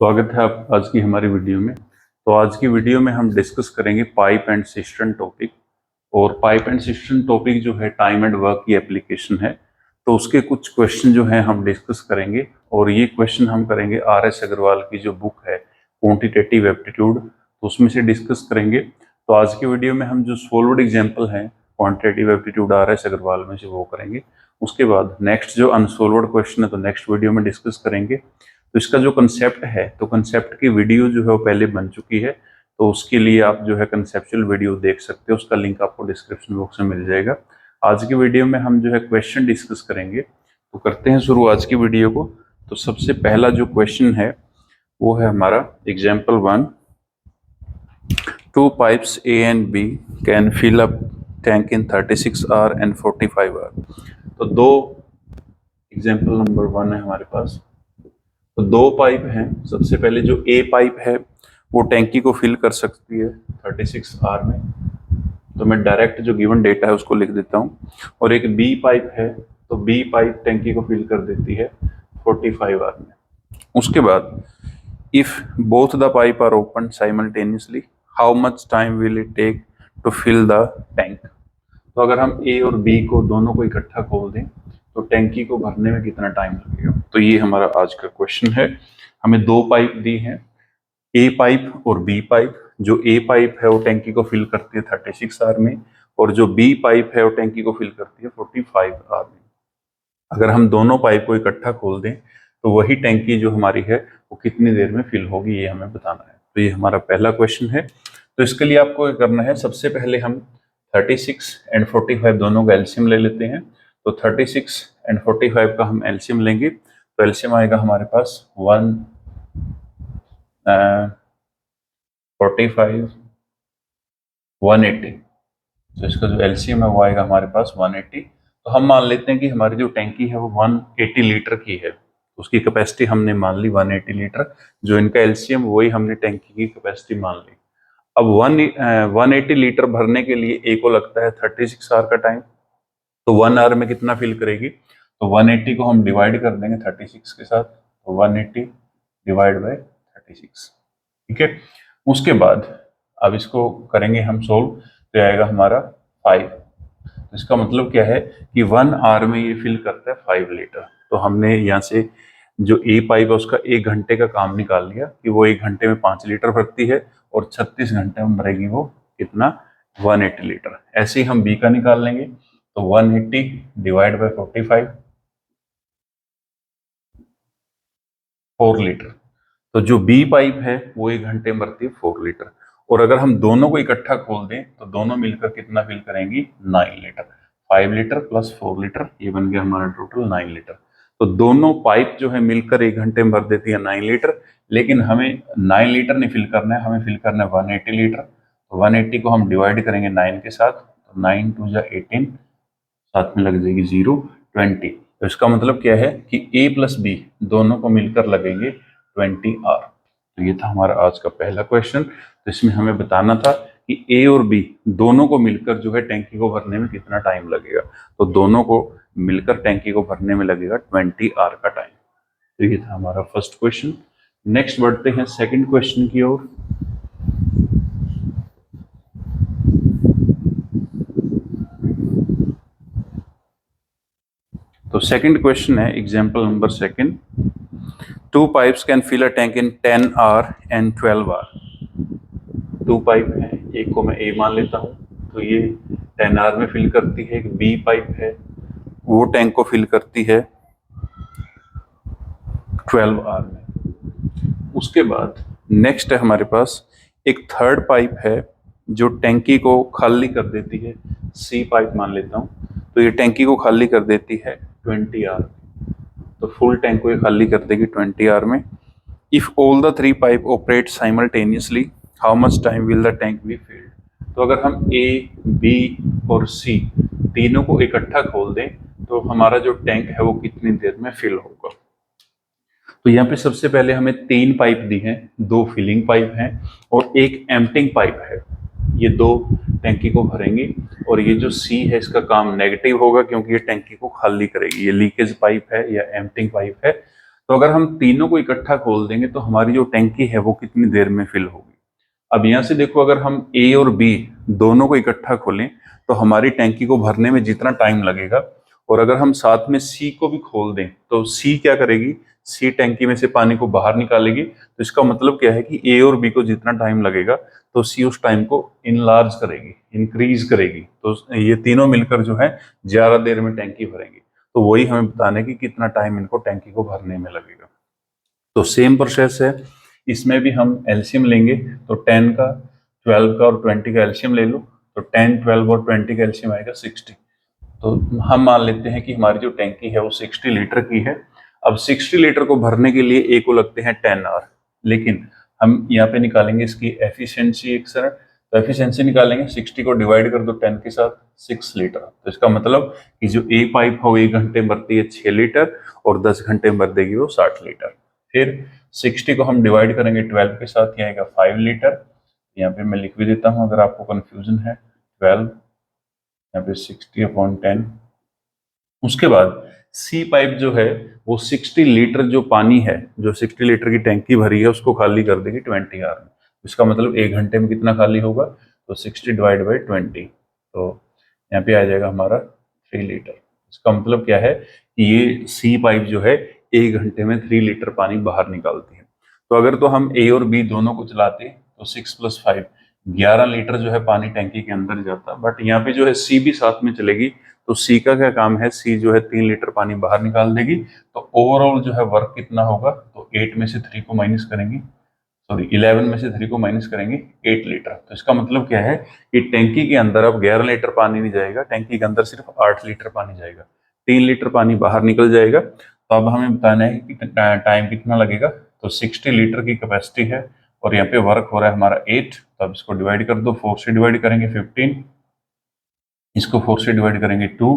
स्वागत है आप आज की हमारी वीडियो में। तो आज की वीडियो में हम डिस्कस करेंगे पाइप एंड सिस्टम टॉपिक। और पाइप एंड सिस्टम टॉपिक जो है टाइम एंड वर्क की एप्लीकेशन है, तो उसके कुछ क्वेश्चन जो हैं हम डिस्कस करेंगे। और ये क्वेश्चन हम करेंगे RS अग्रवाल की जो बुक है क्वांटिटेटिव एप्टीट्यूड, तो उसमें से डिस्कस करेंगे। तो आज की वीडियो में हम जो सॉल्व्ड एग्जाम्पल हैं क्वांटिटेटिव एप्टीट्यूड RS अग्रवाल में से वो करेंगे। उसके बाद नेक्स्ट जो अनसॉल्व्ड क्वेश्चन है तो नेक्स्ट वीडियो में डिस्कस करेंगे। तो इसका जो कंसेप्ट है, तो कंसेप्ट की वीडियो जो है वो पहले बन चुकी है, तो उसके लिए आप जो है कंसेप्चुअल वीडियो देख सकते हो, उसका लिंक आपको डिस्क्रिप्शन बॉक्स में मिल जाएगा। आज की वीडियो में हम जो है क्वेश्चन डिस्कस करेंगे। तो करते हैं शुरू आज की वीडियो को। तो सबसे पहला जो क्वेश्चन है वो है हमारा example 1। 2 pipes A and B can fill up tank in 36 hour and 45 hour। तो दो एग्जाम्पल नंबर 1 है हमारे पास। तो दो पाइप हैं। सबसे पहले जो ए पाइप है वो टैंकी को फिल कर सकती है 36 आवर में। तो मैं डायरेक्ट जो गिवन डेटा है उसको लिख देता हूँ। और एक बी पाइप है, तो बी पाइप टैंकी को फिल कर देती है 45 आवर में। उसके बाद if both the pipe are open simultaneously how much time will it take to fill the tank. तो अगर हम ए और बी को दोनों को इकट्ठा खोल दें तो टैंकी को भरने में कितना टाइम लगेगा। तो ये हमारा आज का क्वेश्चन है। हमें दो पाइप दी हैं, ए पाइप और बी पाइप। जो ए पाइप है वो टैंकी को फिल करती है 36 आवर में, और जो बी पाइप है वो टैंकी को फिल करती है 45 आवर में। अगर हम दोनों पाइप को इकट्ठा खोल दें तो वही टैंकी जो हमारी है वो कितनी देर में फिल होगी, ये हमें बताना है। तो ये हमारा पहला क्वेश्चन है। तो इसके लिए आपको क्या करना है, सबसे पहले हम 36 एंड 45 दोनों का एलसीएम ले लेते हैं। तो 36 एंड 45 का हम एलसीएम लेंगे तो एलसीएम आएगा हमारे पास 45 180। तो इसका जो एलसीएम है वो आएगा हमारे पास 180। तो हम मान लेते हैं कि हमारी जो टैंकी है वो 180 लीटर की है। उसकी कैपेसिटी हमने मान ली 180 लीटर। जो इनका एलसीएम वही हमने टैंकी की कैपेसिटी मान ली। अब 180 लीटर भरने के लिए ए को लगता है 36 आवर का टाइम। तो 1 आवर में कितना फिल करेगी, तो 180 को हम डिवाइड कर देंगे 36 के साथ। तो 180 डिवाइड बाय 36, ठीक है। उसके बाद अब इसको करेंगे हम सोल्व, तो आएगा हमारा 5। तो इसका मतलब क्या है कि 1 आवर में ये फिल करता है 5 लीटर। तो हमने यहाँ से जो ए पाइप है उसका 1 घंटे का काम निकाल लिया कि वो 1 घंटे में 5 लीटर भरती है, और 36 घंटे में भरेगी वो कितना, 180 लीटर। ऐसे ही हम बी का निकाल लेंगे। तो 180 डिवाइड बाय 45, 4 लीटर। तो जो बी पाइप है वो 1 घंटे में भरती है 4 लीटर। और अगर हम दोनों को इकट्ठा खोल दें तो दोनों मिलकर कितना फिल करेंगी, 9 लीटर। 5 लीटर प्लस 4 लीटर, ये बन गया हमारा टोटल 9 लीटर। तो दोनों पाइप जो है मिलकर 1 घंटे में भर देती है 9 लीटर। लेकिन हमें 9 लीटर नहीं फिल करना है, हमें फिल करना है 180 लीटर। तो 180 को हम डिवाइड करेंगे 9 के साथ। तो 9 2 जा 18, साथ में लग जाएगी 0, 20। तो इसका मतलब क्या है कि ए प्लस बी दोनों को मिलकर लगेंगे 20 आर। तो ये था हमारा आज का पहला क्वेश्चन। तो इसमें हमें बताना था कि ए और बी दोनों को मिलकर जो है टैंकी को भरने में कितना टाइम लगेगा। तो दोनों को मिलकर टैंकी को भरने में लगेगा 20 आर का टाइम। तो ये था हमारा फर्स्ट क्वेश्चन। नेक्स्ट बढ़ते हैं सेकंड क्वेश्चन की ओर। तो सेकंड क्वेश्चन है example number second. 2 pipes can fill a tank in 10 hour and 12 hour। 2 pipe हैं, एक को मैं ए मान लेता हूँ, तो ये 10 आवर में फिल करती है। एक बी पाइप है, वो टैंक को फिल करती है 12 आवर में। उसके बाद नेक्स्ट है हमारे पास एक थर्ड पाइप है जो टैंकी को खाली कर देती है। सी पाइप मान लेता हूँ, तो ये टैंकी को खाली कर देती है 20 आवर। तो फुल टैंक को ये खाली कर देगी 20 आवर में। If all the 3 pipe operate simultaneously how much time will the tank be filled. तो अगर हम ए बी और सी तीनों को इकट्ठा खोल दें तो हमारा जो टैंक है वो कितनी देर में फिल होगा। तो यहाँ पे सबसे पहले हमें 3 पाइप दी हैं, 2 फिलिंग पाइप हैं और एक एम्प्टिंग पाइप है। ये 2 टैंकी को भरेंगी, और ये जो सी है इसका काम नेगेटिव होगा क्योंकि ये टैंकी को खाली करेगी। ये लीकेज पाइप है या एम्प्टिंग पाइप है। तो अगर हम तीनों को इकट्ठा खोल देंगे तो हमारी जो टैंकी है वो कितनी देर में फिल होगी। अब यहाँ से देखो, अगर हम ए और बी दोनों को इकट्ठा खोलें तो हमारी टैंकी को भरने में जितना टाइम लगेगा, और अगर हम साथ में सी को भी खोल दें तो सी क्या करेगी, सी टैंकी में से पानी को बाहर निकालेगी। तो इसका मतलब क्या है कि ए और बी को जितना टाइम लगेगा तो सी उस टाइम को इनलार्ज करेगी, इंक्रीज करेगी। तो ये तीनों मिलकर जो है ज्यादा देर में टैंकी भरेंगी। तो वही हमें बताना है कि कितना टाइम इनको टैंकी को भरने में लगेगा। तो सेम प्रोसेस है, इसमें भी हम एलसीएम लेंगे। तो 10 का, 12 का और 20 का एलसीएम ले लो। तो 10, 12 और 20 का एलसीएम आएगा 60। तो हम मान लेते हैं कि हमारी जो टैंकी है वो 60 लीटर की है। अब 60 लीटर को भरने के लिए ए को लगते हैं 10 आवर, लेकिन हम यहाँ पे निकालेंगे इसकी एफिशिएंसी एक सरल। तो एफिशिएंसी निकालेंगे, 60 को डिवाइड कर दो 10 के साथ, 6 लीटर। तो इसका मतलब कि जो ए पाइप है वो 1 घंटे में भरती है 6 लीटर और 10 घंटे में भर देगी वो 60 लीटर। फिर 60 को हम डिवाइड करेंगे 12 के साथ, ये आएगा 5 लीटर। यहाँ पे मैं लिख भी देता हूँ अगर आपको कंफ्यूजन है। 12, यहाँ पे 60/10। उसके बाद सी पाइप जो है वो 60 लीटर जो पानी है, जो 60 लीटर की टैंकी भरी है उसको खाली कर देगी 20 आवर में। इसका मतलब 1 घंटे में कितना खाली होगा, तो 60/20। तो यहाँ पे आ जाएगा हमारा 3 लीटर। इसका मतलब क्या है कि ये सी पाइप जो है 1 घंटे में 3 लीटर पानी बाहर निकालती है। तो अगर तो हम ए और बी दोनों को चलाते तो 6 + 5 11 लीटर जो है पानी टैंकी के अंदर जाता। बट यहाँ पे जो है सी भी साथ में चलेगी। तो सी का क्या काम है, सी जो है 3 लीटर पानी बाहर निकाल देगी। तो ओवरऑल जो है वर्क कितना होगा, तो 8 में से 3 को माइनस करेंगे, सॉरी 11 में से 3 को माइनस करेंगे, 8 लीटर। तो इसका मतलब क्या है कि टैंकी के अंदर अब 11 लीटर पानी नहीं जाएगा, टैंकी के अंदर सिर्फ 8 लीटर पानी जाएगा, 3 लीटर पानी बाहर निकल जाएगा। तो अब हमें बताना है कि टाइम कितना लगेगा। तो 60 लीटर की कैपेसिटी है और यहाँ पे वर्क हो रहा है हमारा 8। तो अब इसको डिवाइड कर दो, 4 से डिवाइड करेंगे 15, इसको 4 से डिवाइड करेंगे 2,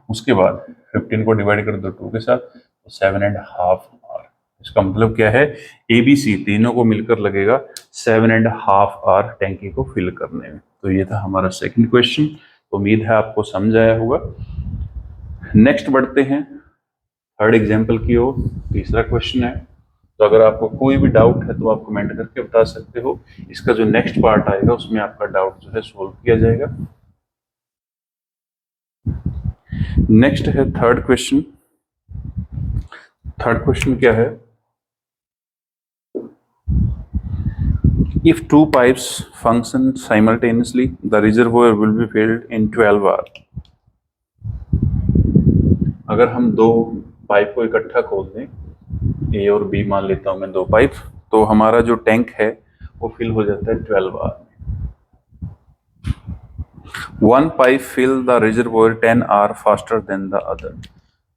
उसके बाद 15 को डिवाइड कर दो 2 के साथ, तो 7.5 आवर। इसका मतलब क्या है, एबीसी तीनों को मिलकर लगेगा 7.5 आवर टैंकी को फिल करने में। तो ये था हमारा सेकंड क्वेश्चन। तो उम्मीद है आपको समझ आया होगा। नेक्स्ट बढ़ते हैं थर्ड एग्जाम्पल की ओर। तीसरा क्वेश्चन है। तो अगर आपको कोई भी डाउट है तो आप कमेंट करके बता सकते हो। इसका जो नेक्स्ट पार्ट आएगा उसमें आपका डाउट जो है सोल्व किया जाएगा। नेक्स्ट है थर्ड क्वेश्चन। थर्ड क्वेश्चन क्या है, if two pipes function simultaneously the reservoir will be filled in 12 hours। अगर हम दो पाइप को इकट्ठा खोल दें, ए और बी मान लेता हूं मैं दो पाइप, तो हमारा जो टैंक है वो फिल हो जाता है 12 आवर में। One pipe fill the reservoir 10 hour faster than the other.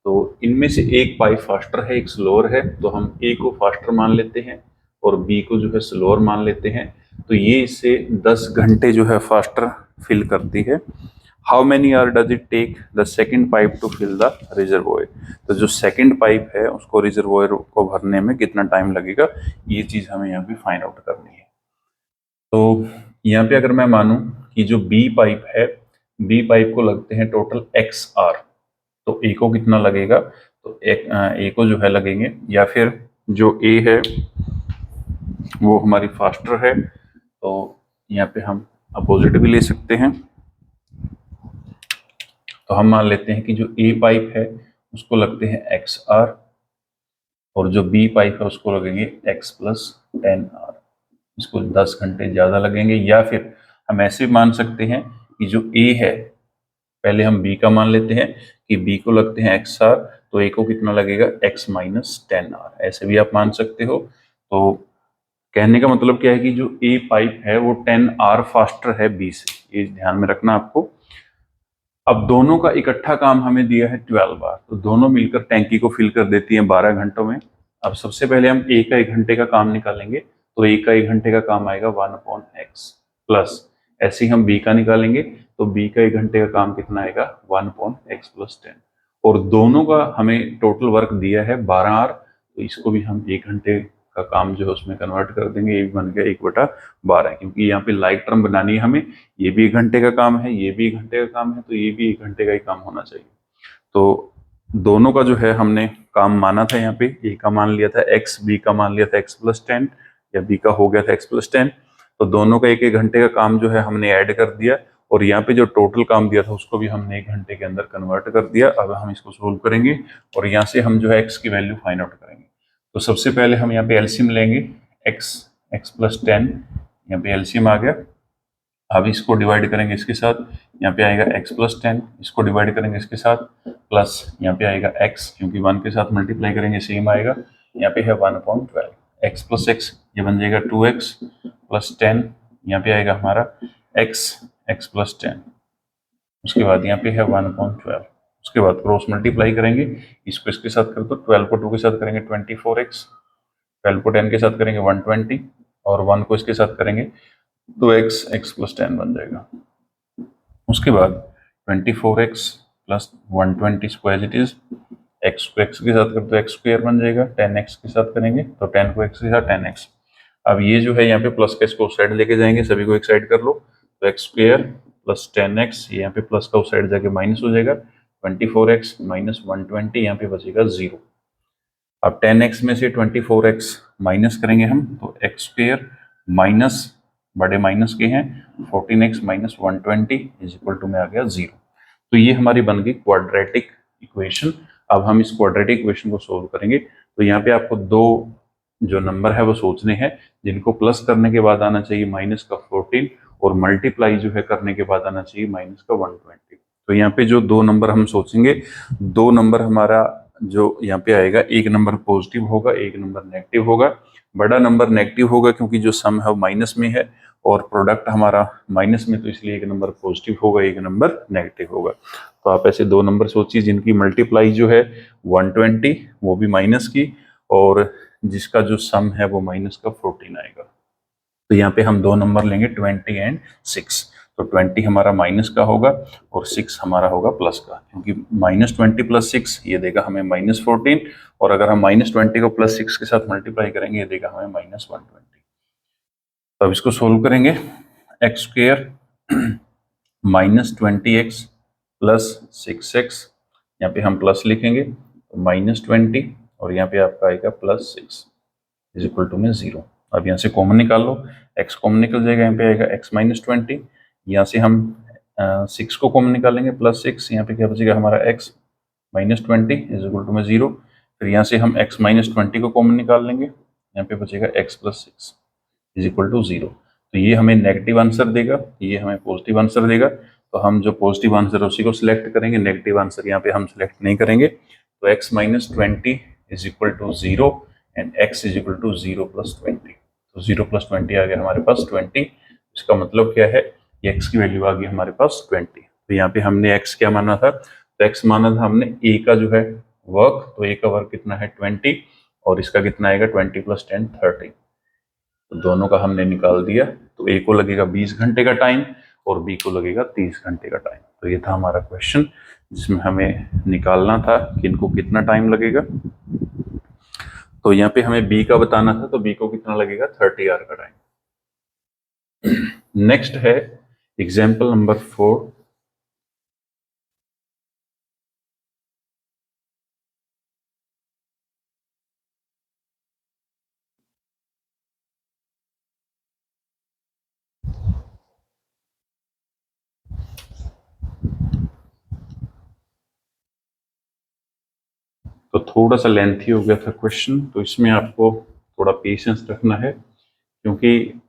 तो इनमें से एक पाइप फास्टर है, एक स्लोअर है। तो हम ए को फास्टर मान लेते हैं और बी को जो है स्लोअर मान लेते हैं। तो ये इसे 10 घंटे जो है फास्टर फिल करती है। How many hour does it take the second pipe to fill the reservoir. तो जो सेकेंड पाइप है उसको रिजर्वोयर को भरने में कितना टाइम लगेगा, ये चीज हमें यहाँ पे फाइंड आउट करनी है। तो यहाँ पे अगर मैं मानूं कि जो बी पाइप है, बी पाइप को लगते हैं टोटल एक्स आर। तो ए को कितना लगेगा, तो ए को जो है लगेंगे, या फिर जो ए है वो हमारी फास्टर है। तो यहाँ पे हम अपोजिट भी ले सकते हैं। तो हम मान लेते हैं कि जो ए पाइप है उसको लगते हैं एक्स आर और जो बी पाइप है उसको लगेंगे एक्स प्लस 10 आर। इसको 10 घंटे ज़्यादा लगेंगे। या फिर हम ऐसे मान सकते हैं कि जो ए है, पहले हम बी का मान लेते हैं कि बी को लगते हैं एक्स आर, तो ए को कितना लगेगा एक्स माइनस 10 आर। ऐसे भी आप मान सकते हो। तो कहने का मतलब क्या है कि जो ए पाइप है वो 10 आर फास्टर है बी से, ये ध्यान में रखना आपको। अब दोनों का इकट्ठा काम हमें दिया है 12 बार, तो दोनों मिलकर टैंकी को फिल कर देती हैं 12 घंटों में। अब सबसे पहले हम ए का 1 घंटे का काम निकालेंगे। तो ए का 1 घंटे का काम आएगा 1/x प्लस, ऐसे ही हम बी का निकालेंगे। तो बी का 1 घंटे का काम कितना आएगा 1/x प्लस 10। और दोनों का हमें टोटल वर्क दिया है 12 आवर। तो इसको भी हम 1 घंटे का काम जो है उसमें कन्वर्ट कर देंगे, ये बन गया 1/12, क्योंकि यहाँ पे लाइक टर्म बनानी है हमें। ये भी 1 घंटे का काम है, ये भी 1 घंटे का काम है, तो ये भी 1 घंटे का ही काम होना चाहिए। तो दोनों का जो है हमने काम माना था, यहाँ पे ए का मान लिया था x, बी का मान लिया था x+10, या बी का हो गया था x+10। तो दोनों का 1-1 घंटे का काम जो है हमने ऐड कर दिया, और यहाँ पे जो टोटल काम दिया था उसको भी हमने 1 घंटे के अंदर कन्वर्ट कर दिया। अब हम इसको सोल्व करेंगे और यहाँ से हम जो है x की वैल्यू फाइंड आउट करेंगे। तो सबसे पहले हम यहाँ पे एलसीएम लेंगे, x+10, यहाँ पे एलसीएम आ गया। अब इसको डिवाइड करेंगे इसके साथ, यहाँ पे आएगा x+10, इसको डिवाइड करेंगे इसके साथ, प्लस यहाँ पे आएगा x, क्योंकि 1 के साथ मल्टीप्लाई करेंगे सेम आएगा। यहाँ पे है 1/12, x प्लस x ये बन जाएगा 2x प्लस 10, यहाँ पे आएगा हमारा x प्लस 10, उसके बाद यहाँ पे है 1/12, उसके बाद क्रॉस मल्टीप्लाई करेंगे, इसको इसके साथ कर दो, 12 को 2 के साथ करेंगे 24x, 12 को 10 के साथ करेंगे 120, और 1 को इसके साथ करेंगे तो x प्लस 10 बन जाएगा। उसके बाद 24x प्लस 120 इसको एज इट इज, x को x के साथ कर तो x स्क्वायर बन जाएगा, 10x के साथ करेंगे तो 10 को x के साथ 10x। अब ये जो है यहाँ पे प्लस का इसको उस साइड लेके जाएंगे, सभी को एक साइड कर लो, तो x स्क्वायर प्लस 10x, यहाँ पे प्लस का उस साइड जाके माइनस हो जाएगा, 24x माइनस 120, यहाँ पे बचेगा 0। अब 10x में से 24x माइनस करेंगे हम, तो x स्क्वायर माइनस बड़े माइनस के हैं 14x minus 120 is equal to में आ गया 0। तो ये हमारी बन गई क्वाड्रेटिक इक्वेशन। अब हम इस क्वाड्रेटिक इक्वेशन को सोल्व करेंगे। तो यहाँ पे आपको दो जो नंबर है वो सोचने हैं, जिनको प्लस करने के बाद आना चाहिए माइनस का 14, और मल्टीप्लाई जो है करने के बाद आना चाहिए माइनस का 120। तो यहाँ पे जो दो नंबर हम सोचेंगे, दो नंबर हमारा जो यहाँ पे आएगा, एक नंबर पॉजिटिव होगा, एक नंबर नेगेटिव होगा। बड़ा नंबर नेगेटिव होगा क्योंकि जो सम है वो माइनस में है और प्रोडक्ट हमारा माइनस में, तो इसलिए एक नंबर पॉजिटिव होगा, एक नंबर नेगेटिव होगा। तो आप ऐसे दो नंबर सोचिए जिनकी मल्टीप्लाई जो है 120 वो भी माइनस की, और जिसका जो सम है वो माइनस का 14 आएगा। तो यहाँ पे हम दो नंबर लेंगे 20 एंड 6। तो 20 हमारा माइनस का होगा और 6 हमारा होगा प्लस का, क्योंकि -20 प्लस 6 ये देगा हमें -14, और अगर हम -20 को प्लस 6 के साथ मल्टीप्लाई करेंगे ये देगा हमें -120। तो अब इसको सोल्व करेंगे, x square -20x plus 6x, यहाँ पे हम प्लस लिखेंगे तो -20, और यहाँ पे आपका आएगा प्लस 6 इज इक्वल टू में 0। अब यहाँ से कॉमन निकाल लो, x कॉमन निकल जाएगा, यहाँ पे आएगा x -20, यहाँ से हम 6 को कॉमन निकालेंगे प्लस 6, यहाँ पे क्या बचेगा हमारा x -20 इज इक्वल टू में 0। फिर यहाँ से हम x -20 को कॉमन निकाल लेंगे, यहाँ पे बचेगा x plus 6 is equal to 0। तो ये हमें नेगेटिव आंसर देगा, ये हमें पॉजिटिव आंसर देगा। तो हम जो पॉजिटिव आंसर है उसी को सिलेक्ट करेंगे, नेगेटिव आंसर यहाँ पे हम सिलेक्ट नहीं करेंगे। तो x -20 is equal to 0 and x is equal to 0 plus 20। तो 0 प्लस 20 आ गया हमारे पास 20। इसका मतलब क्या है, ये x की वैल्यू आ गई हमारे पास 20। तो यहाँ पे हमने x क्या माना था, तो x माना था हमने a का जो है वर्क, तो a का वर्क कितना है 20, और इसका कितना आएगा 20 प्लस 10 30। तो दोनों का हमने निकाल दिया, तो ए को लगेगा 20 घंटे का टाइम और बी को लगेगा 30 घंटे का टाइम। तो ये था हमारा क्वेश्चन जिसमें हमें निकालना था कि इनको कितना टाइम लगेगा। तो यहाँ पे हमें बी का बताना था, तो बी को कितना लगेगा 30 आवर का टाइम। नेक्स्ट है एग्जाम्पल नंबर 4। तो थोड़ा सा लेंथी हो गया था क्वेश्चन, तो इसमें आपको थोड़ा पेशेंस रखना है, क्योंकि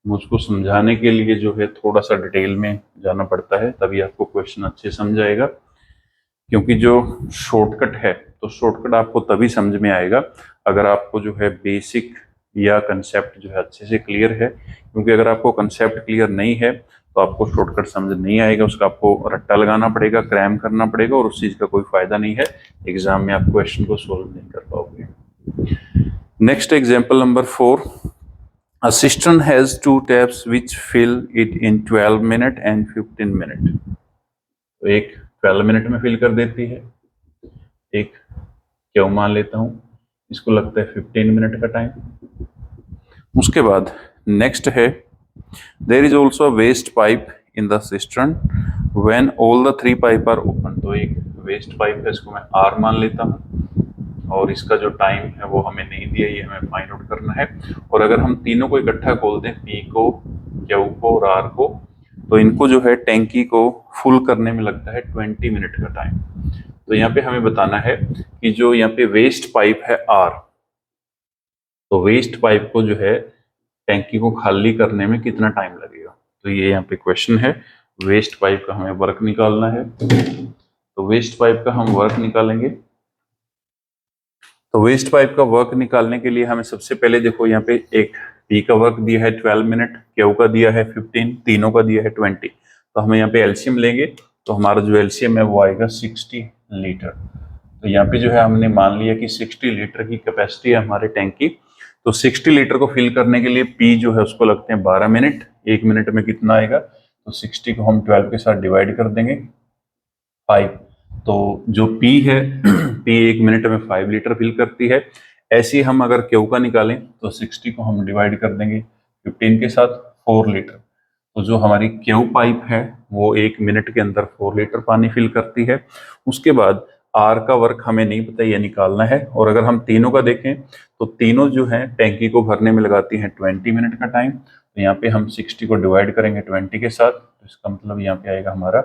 मुझको समझाने के लिए जो है थोड़ा सा डिटेल में जाना पड़ता है, तभी आपको क्वेश्चन अच्छे समझ आएगा। क्योंकि जो शॉर्टकट है, तो शॉर्टकट आपको तभी समझ में आएगा अगर आपको जो है बेसिक या कंसेप्ट जो है अच्छे से क्लियर है। क्योंकि अगर आपको कंसेप्ट क्लियर नहीं है तो आपको शॉर्टकट समझ नहीं आएगा, उसका आपको रट्टा लगाना पड़ेगा, क्रैम करना पड़ेगा, और उस चीज का कोई फायदा नहीं है। एग्जाम में आप क्वेश्चन को सोल्व नहीं कर पाओगे। Next example number 4। A cistern has 2 taps which fill it in 12 minutes and 15 minutes. तो एक 12 मिनट में फिल कर देती है, एक क्यों मान लेता हूं, इसको लगता है 15 मिनट का टाइम। उसके बाद नेक्स्ट है, there is also waste pipe in the cistern when all the 3 pipe are open. तो एक वेस्ट पाइप है, इसको मैं R मान लेता हूँ और इसका जो टाइम है वो हमें नहीं दिया, ये हमें फाइंड आउट करना है। और अगर हम तीनों को इकट्ठा खोल दें, P को, Q को और R को, तो इनको जो है टैंकी को फुल करने में लगता है 20 मिनट का टाइम। तो यहाँ पे हमें बताना है कि जो यहाँ पे वेस्ट पाइप है R, तो वेस्ट पाइप को जो है टैंकी को खाली करने में कितना टाइम लगेगा। तो ये यहाँ पे क्वेश्चन है, वेस्ट पाइप का हमें वर्क निकालना है। तो वेस्ट पाइप का हम वर्क निकालेंगे। तो वेस्ट पाइप का वर्क निकालने के लिए हमें सबसे पहले देखो यहाँ पे एक P का वर्क दिया है 12 मिनट, Q का दिया है 15, तीनों का दिया है 20। तो हमें यहाँ पे एलसीएम लेंगे, तो हमारा जो एलसीएम है वो आएगा 60 लीटर। तो यहाँ पे जो है हमने मान लिया कि 60 लीटर की कैपेसिटी है हमारे टैंक की। तो 60 लीटर को फिल करने के लिए P जो है उसको लगते हैं 12 मिनट। 1 मिनट में कितना आएगा, तो 60 को हम 12 के साथ डिवाइड कर देंगे 5। तो जो P है P 1 मिनट में 5 लीटर फिल करती है। ऐसे ही हम अगर Q का निकालें तो 60 को हम डिवाइड कर देंगे 15 के साथ, 4 लीटर। तो जो हमारी Q पाइप है वो 1 मिनट के अंदर 4 लीटर पानी फिल करती है। उसके बाद R का वर्क हमें नहीं पता, ये निकालना है। और अगर हम तीनों का देखें तो तीनों जो है टैंकी को भरने में लगाती हैं 20 मिनट का टाइम। तो यहाँ पे हम 60 को डिवाइड करेंगे 20 के साथ, तो इसका मतलब यहाँ पे आएगा हमारा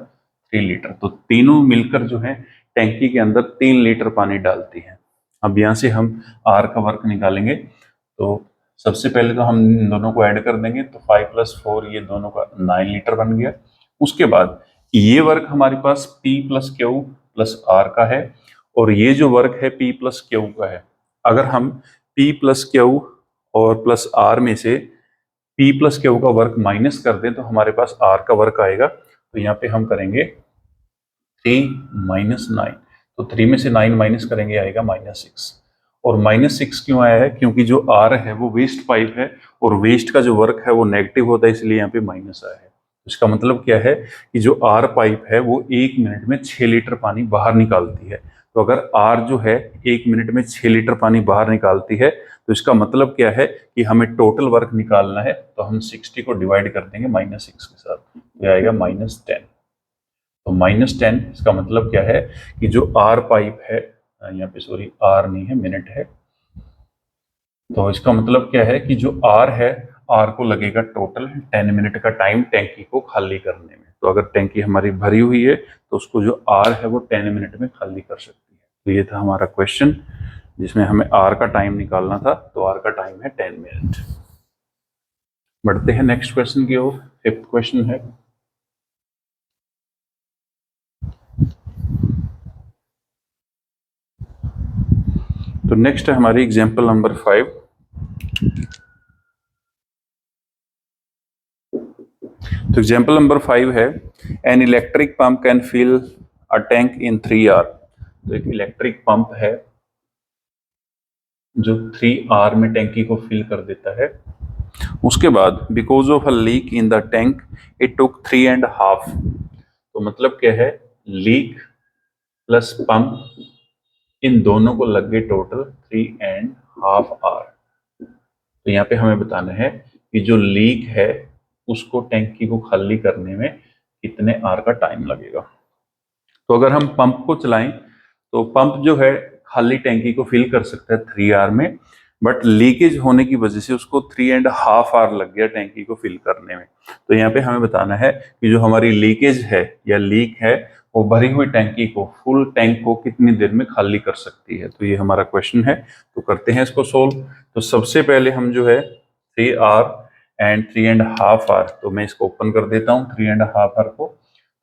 3 लीटर। तो तीनों मिलकर जो है टैंकी के अंदर 3 लीटर पानी डालती है। अब यहाँ से हम R का वर्क निकालेंगे। तो सबसे पहले तो हम इन दोनों को ऐड कर देंगे, तो 5 + 4 ये दोनों का 9 लीटर बन गया। उसके बाद ये वर्क हमारे पास P + Q + R का है, और ये जो वर्क है P + Q का है। अगर हम P + Q और +R में से P + Q का वर्क माइनस कर दें तो हमारे पास R का वर्क आएगा। तो यहाँ पे हम करेंगे 3 - 9, तो 3 में से 9 माइनस करेंगे आएगा -6। और -6 क्यों आया है, क्योंकि जो R है वो वेस्ट पाइप है और वेस्ट का जो वर्क है वो नेगेटिव होता है, इसलिए यहाँ पे माइनस आया है। इसका मतलब क्या है कि जो R पाइप है वो 1 मिनट में 6 लीटर पानी बाहर निकालती है। तो अगर R जो है 1 मिनट में 6 लीटर पानी बाहर निकालती है, तो इसका मतलब क्या है कि हमें टोटल वर्क निकालना है। तो हम 60 को डिवाइड कर देंगे -6 के साथ, तो ये आएगा -10। तो -10 इसका मतलब क्या है कि जो R पाइप है, यहाँ पे सॉरी R नहीं है, मिनट है। तो इसका मतलब क्या है कि जो R है, R को लगेगा टोटल 10 मिनट का टाइम टैंकी को खाली करने में। तो अगर टैंकी हमारी भरी हुई है तो उसको जो R है वो 10 मिनट में खाली कर सकती है। तो ये था हमारा क्वेश्चन जिसमें हमें R का टाइम निकालना था। तो R का टाइम है 10 मिनट। बढ़ते हैं नेक्स्ट क्वेश्चन की ओर। 5th क्वेश्चन है, तो नेक्स्ट है हमारी एग्जाम्पल नंबर 5। तो एग्जाम्पल नंबर 5 है, an electric pump can fill a tank in 3 hour. तो एक इलेक्ट्रिक पंप है जो 3 आवर में टैंकी को फिल कर देता है। उसके बाद because of a leak in the tank it took 3.5। तो मतलब क्या है, लीक प्लस पंप इन दोनों को लग गए टोटल 3.5 आवर। तो यहाँ पे हमें बताना है कि जो लीक है उसको टैंकी को खाली करने में कितने आवर का टाइम लगेगा। तो अगर हम पंप को चलाएं तो पंप जो है खाली टैंकी को फिल कर सकता है 3 आवर में, बट लीकेज होने की वजह से उसको 3.5 आवर लग गया टैंकी को फिल करने में। तो यहाँ पे हमें बताना है कि जो हमारी लीकेज है या लीक है वो भरी हुई टैंकी को, फुल टैंक को कितनी देर में खाली कर सकती है। तो ये हमारा क्वेश्चन है। तो करते हैं इसको सोल्व। तो सबसे पहले हम जो है 3 आवर एंड 3.5 आवर, तो मैं इसको ओपन कर देता हूँ 3.5 आवर को।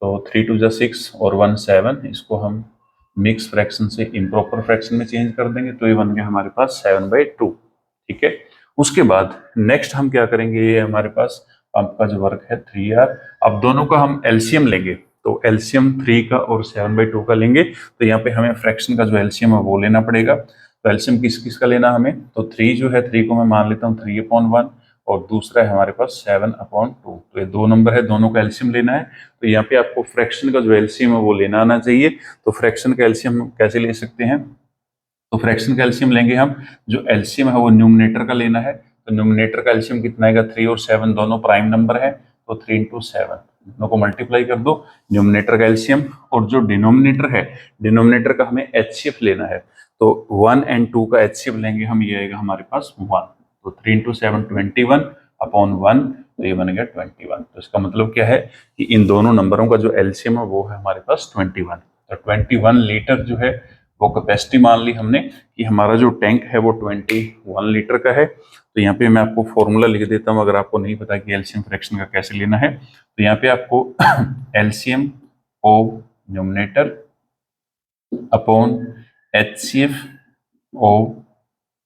तो 3 × 2 = 6 और 1 7, इसको हम मिक्स फ्रैक्शन से इम्प्रॉपर फ्रैक्शन में चेंज कर देंगे। तो ये बन गया हमारे पास 7/2। ठीक है। उसके बाद नेक्स्ट हम क्या करेंगे, ये हमारे पास पंप का जो वर्क है 3 आवर। अब दोनों का हम एलसीएम लेंगे, तो एलसीएम 3 का और 7/2 का लेंगे। तो यहाँ पे हमें फ्रैक्शन का जो एलसीएम है वो लेना पड़ेगा। तो एलसीएम किस किस का लेना हमें, तो 3 जो है 3 को मैं मान लेता हूँ 3/1, और दूसरा है हमारे पास 7/2। तो ये 2 नंबर है, दोनों का एलसीएम लेना है। तो यहाँ पे आपको फ्रैक्शन का जो एलसीएम है वो लेना आना चाहिए। तो फ्रैक्शन का एलसीएम कैसे ले सकते हैं, तो फ्रैक्शन का एलसीएम लेंगे हम, जो एलसीएम है वो न्यूमरेटर का लेना है। तो न्यूमरेटर का एलसीएम कितना आएगा, 3 और 7 दोनों प्राइम नंबर है, तो 3 × 7 दोनों को मल्टीप्लाई कर दो, न्यूमरेटर का एलसीएम, और जो डिनोमिनेटर है, डिनोमिनेटर का हमें एचसीएफ लेना है, तो 1 और 2 का एचसीएफ लेंगे हम, ये आएगा हमारे पास 1, तो 3 × 7 21 अपॉन 1, तो ये बन गया 21। तो इसका मतलब क्या है कि इन दोनों नंबरों का जो एलसीएम है वो है हमारे पास 21। तो 21 लीटर जो है वो कैपेसिटी मान ली हमने कि हमारा जो टैंक है वो 21 लीटर का है। तो यहाँ पे मैं आपको फॉर्मूला लिख देता हूँ, अगर आपको नहीं पता कि एलसीएम फ्रैक्शन का कैसे लेना है, तो यहाँ पे आपको LCM of numerator upon HCF of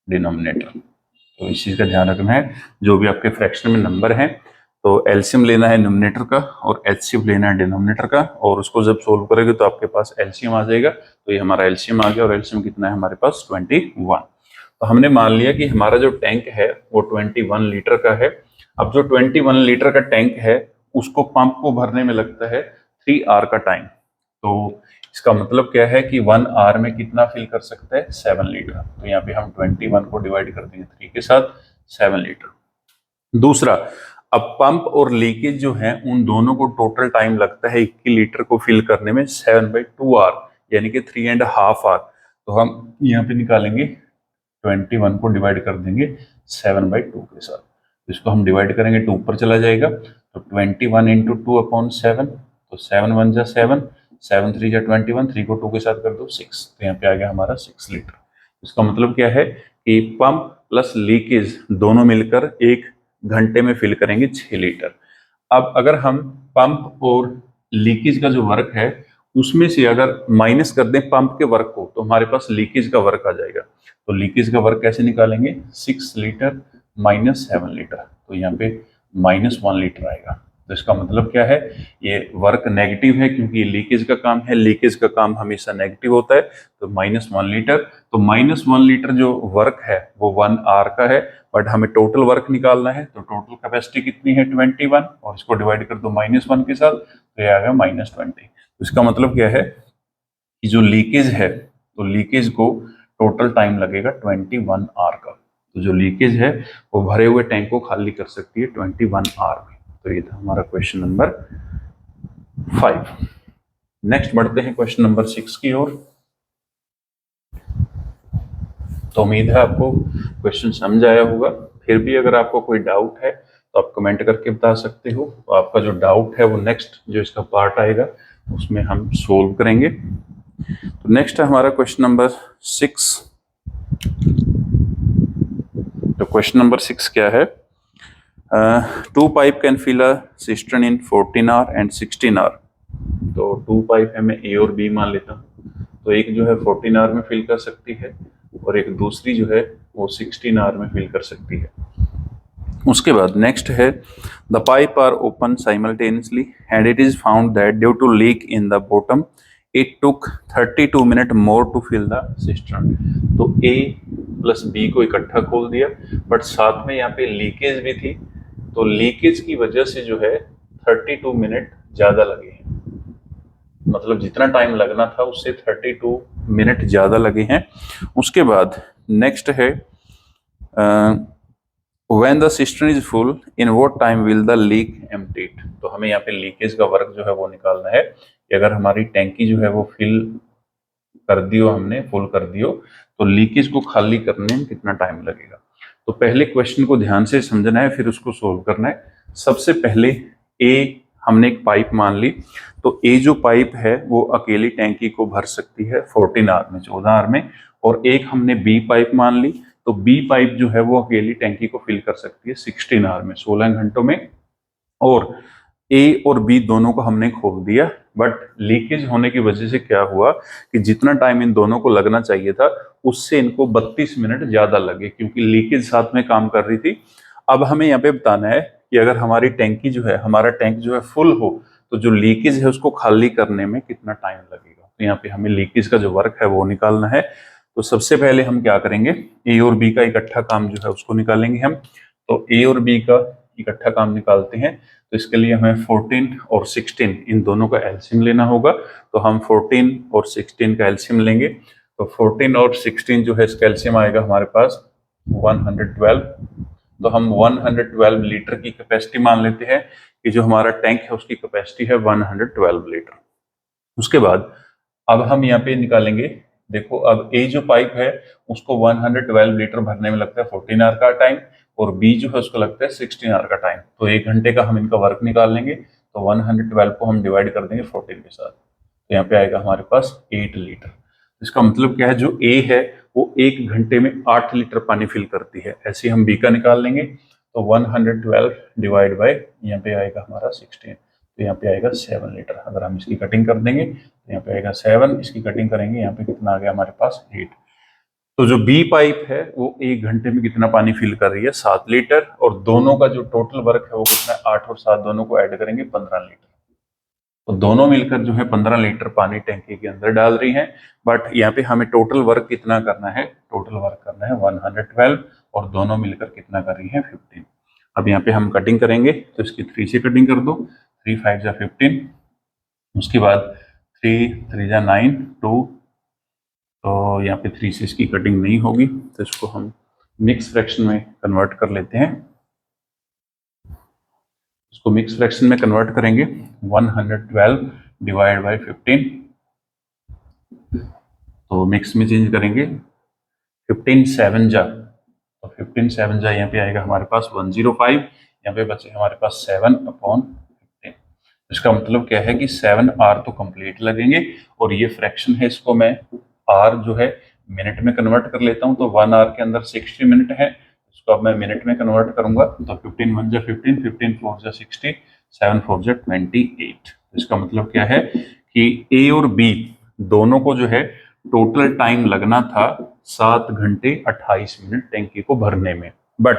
denominator, तो इस चीज का ध्यान रखना है। जो भी आपके फ्रैक्शन में नंबर है, तो एलसीएम लेना है न्यूमरेटर का और एचसीएफ लेना है डिनोमिनेटर का, और उसको जब सोल्व करेंगे तो आपके पास एलसीएम आ जाएगा। तो ये हमारा एलसीएम आ गया, और एलसीएम कितना है हमारे पास 21। तो हमने मान लिया कि हमारा जो टैंक है वो 21 लीटर का है। अब जो 21 लीटर का टैंक है उसको पंप को भरने में लगता है 3 आवर का टाइम। तो इसका मतलब क्या है कि 1 आवर में कितना फिल कर सकते हैं, 7 लीटर। तो यहाँ पे हम 21 को डिवाइड कर देंगे 3 के साथ, 7 लीटर। दूसरा, अब पंप और लीकेज जो है उन दोनों को टोटल टाइम लगता है 21 लीटर को फिल करने में 7/2 आवर, यानी कि 3.5 आवर। तो हम यहाँ पे निकालेंगे 21 को डिवाइड कर देंगे 7/2 के साथ। तो इसको हम डिवाइड करेंगे, 2 ऊपर चला जाएगा, तो 21 × 2 अपॉन 7, तो 7 1 जा 7, 7 3 जा 21, 3 को 2 के साथ कर दो 6, तो यहाँ पे आ गया हमारा 6 लीटर। इसका मतलब क्या है कि पंप प्लस लीकेज दोनों मिलकर 1 घंटे में फिल करेंगे 6 लीटर। अब अगर हम पंप और लीकेज का जो वर्क है उसमें से अगर माइनस कर दें पंप के वर्क को, तो हमारे पास लीकेज का वर्क आ जाएगा। तो लीकेज का वर्क कैसे निकालेंगे, 6 लीटर माइनस 7 लीटर, तो यहाँ पे -1 लीटर आएगा। तो इसका मतलब क्या है, ये वर्क नेगेटिव है क्योंकि ये लीकेज का काम है, लीकेज का काम हमेशा नेगेटिव होता है। तो -1 लीटर, तो -1 लीटर जो वर्क है वो 1 आवर का है, बट हमें टोटल वर्क निकालना है। तो टोटल कैपेसिटी कितनी है 21, और इसको डिवाइड कर दो -1 के साथ, तो ये आ गया -20। तो इसका मतलब क्या है कि जो लीकेज है, तो लीकेज को टोटल टाइम लगेगा 21 आवर का। तो जो लीकेज है वो भरे हुए टैंक को खाली कर सकती है 21 आवर में। तो ये था हमारा क्वेश्चन नंबर 5। नेक्स्ट बढ़ते हैं क्वेश्चन नंबर 6 की ओर। तो उम्मीद है आपको क्वेश्चन समझ आया होगा। फिर भी अगर आपको कोई डाउट है तो आप कमेंट करके बता सकते हो। तो आपका जो डाउट है वो नेक्स्ट जो इसका पार्ट आएगा उसमें हम सोल्व करेंगे। तो नेक्स्ट है हमारा क्वेश्चन नंबर 6। तो क्वेश्चन नंबर 6 क्या है, 2 pipe can fill a cistern in 14 hour and 16 hour. तो 2 पाइप है, मैं ए और बी मान लेता हूँ। तो एक जो है 14 आवर में फिल कर सकती है और एक दूसरी जो है वो 16 आवर में फिल कर सकती है। उसके बाद नेक्स्ट है, the pipe are open simultaneously and it is found that due to leak in the bottom it took 32 minute more to fill the cistern. तो ए प्लस बी को इकट्ठा खोल दिया, बट साथ में यहाँ पे लीकेज भी थी, तो लीकेज की वजह से जो है 32 मिनट ज्यादा लगे हैं। मतलब जितना टाइम लगना था उससे 32 मिनट ज्यादा लगे हैं। उसके बाद नेक्स्ट है, when the cistern is full in what time will the leak emptied. तो हमें यहाँ पे लीकेज का वर्क जो है वो निकालना है कि अगर हमारी टैंकी जो है वो फिल कर दियो, हमने फुल कर दियो, तो लीकेज को खाली करने में कितना टाइम लगेगा। तो पहले क्वेश्चन को ध्यान से समझना है, फिर उसको सोल्व करना है। सबसे पहले ए हमने एक पाइप मान ली, तो ए जो पाइप है वो अकेली टैंकी को भर सकती है 14 आवर में, 14 आवर में। और एक हमने बी पाइप मान ली, तो बी पाइप जो है वो अकेली टैंकी को फिल कर सकती है 16 आवर में, 16 घंटों में। और ए और बी दोनों को हमने खोल दिया, बट लीकेज होने की वजह से क्या हुआ कि जितना टाइम इन दोनों को लगना चाहिए था उससे इनको 32 मिनट ज्यादा लगे, क्योंकि लीकेज साथ में काम कर रही थी। अब हमें यहाँ पे बताना है कि अगर हमारी टैंकी जो है, हमारा टैंक जो है फुल हो, तो जो लीकेज है उसको खाली करने में कितना टाइम लगेगा। तो यहाँ पे हमें लीकेज का जो वर्क है वो निकालना है। तो सबसे पहले हम क्या करेंगे, ए और बी का इकट्ठा काम जो है उसको निकालेंगे हम। तो ए और बी का इकट्ठा काम निकालते हैं, तो इसके लिए हमें 14 और 16 इन दोनों का एलसीएम लेना होगा। तो हम 14 और 16 का एलसीएम लेंगे। तो 14 और 16 जो है इसका एलसीएम आएगा हमारे पास 112। तो हम 112 लीटर की कैपेसिटी मान लेते हैं कि जो हमारा टैंक है उसकी कैपेसिटी है 112 लीटर। उसके बाद अब हम यहाँ पे निकालेंगे, देखो अब ए जो पाइप है उसको 112 लीटर भरने में लगता है 14 आवर का टाइम, और बी जो है उसको लगता है 16 आवर का टाइम। तो 1 घंटे का हम इनका वर्क निकाल लेंगे, तो 112 को हम डिवाइड कर देंगे 14 के साथ, तो यहाँ पे आएगा हमारे पास 8 लीटर। इसका मतलब क्या है, जो ए है वो 1 घंटे में 8 लीटर पानी फिल करती है। ऐसे हम बी का निकाल लेंगे, तो 112 डिवाइड बाय यहाँ पे आएगा हमारा 16, तो यहाँ पे आएगा 7 लीटर। अगर हम इसकी कटिंग कर देंगे तो यहाँ पे आएगा 7, इसकी कटिंग करेंगे यहाँ पे कितना आ गया हमारे पास 8। तो जो बी पाइप है वो 1 घंटे में कितना पानी फिल कर रही है 7 लीटर, और दोनों का जो टोटल वर्क है वो कितना है 8 और 7 दोनों को ऐड करेंगे 15 लीटर। तो दोनों मिलकर जो है 15 लीटर पानी टैंकी के अंदर डाल रही हैं। बट यहाँ पे हमें टोटल वर्क कितना करना है, टोटल वर्क करना है 112, और दोनों मिलकर कितना कर रही है 15। अब यहाँ पे हम कटिंग करेंगे, तो इसकी 3 से कटिंग कर दो, 3 5 जा 15, उसके बाद 3 3 जा 9 2, तो यहाँ पे 3 से इसकी कटिंग नहीं होगी, तो इसको हम मिक्स फ्रैक्शन में कन्वर्ट कर लेते हैं। इसको मिक्स फ्रैक्शन में कन्वर्ट करेंगे, 112 डिवाइड बाय 15, तो मिक्स में चेंज करेंगे, 15 7 जा, तो 15 7 जा यहाँ पे आएगा हमारे पास 105, यहाँ पे बचे हमारे पास 7/15। इसका मतलब क्या है कि 7 आर तो कंप्लीट लगेंगे, और ये फ्रैक्शन है इसको मैं आर जो है मिनट में कन्वर्ट कर लेता हूँ, तो 1 आवर के अंदर 60 मिनट है, इसको अब मैं मिनट में कन्वर्ट करूंगा, तो 15 1 जा 15, 15 4 जा 60, 7 4 जा 28। इसका मतलब क्या है कि ए और बी दोनों को जो है टोटल टाइम लगना था 7 घंटे 28 मिनट टैंकी को भरने में। बट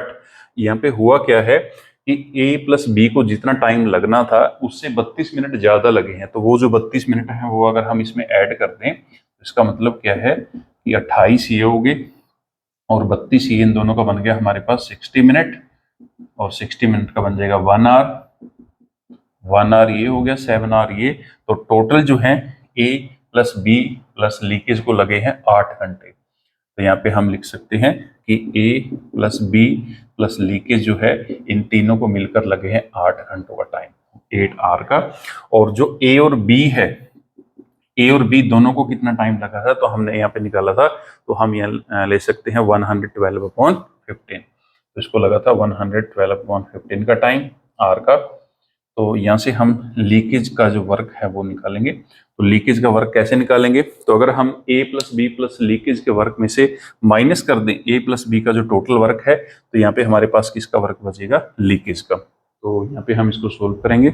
यहाँ पे हुआ क्या है कि ए प्लस बी को जितना टाइम लगना था उससे 32 मिनट ज्यादा लगे हैं, तो वो जो 32 मिनट है वो अगर हम इसमें ऐड कर दें, इसका मतलब क्या है कि 28 ये हो गए और 32 ये, इन दोनों का बन गया हमारे पास 60 मिनट, और 60 मिनट का बन जाएगा 1 आवर, 1 आवर ये हो गया, 7 आवर ये, तो टोटल जो है ए प्लस बी प्लस लीकेज को लगे हैं 8 घंटे। तो यहाँ पे हम लिख सकते हैं कि ए प्लस बी प्लस लीकेज जो है इन तीनों को मिलकर लगे हैं 8 घंटों का टाइम, 8 आवर का। और जो ए और बी है, ए और बी दोनों को कितना टाइम लगा था, तो हमने यहाँ पे निकाला था, तो हम यहाँ ले सकते हैं 112/15, तो इसको लगा था 112/15 का टाइम आर का। तो यहाँ से हम लीकेज का जो वर्क है वो निकालेंगे। तो लीकेज का वर्क कैसे निकालेंगे, तो अगर हम ए प्लस बी प्लस लीकेज के वर्क में से माइनस कर दें ए प्लस बी का जो टोटल वर्क है, तो यहाँ पे हमारे पास किसका वर्क बचेगा, लीकेज का। तो यहाँ पे हम इसको सोल्व करेंगे,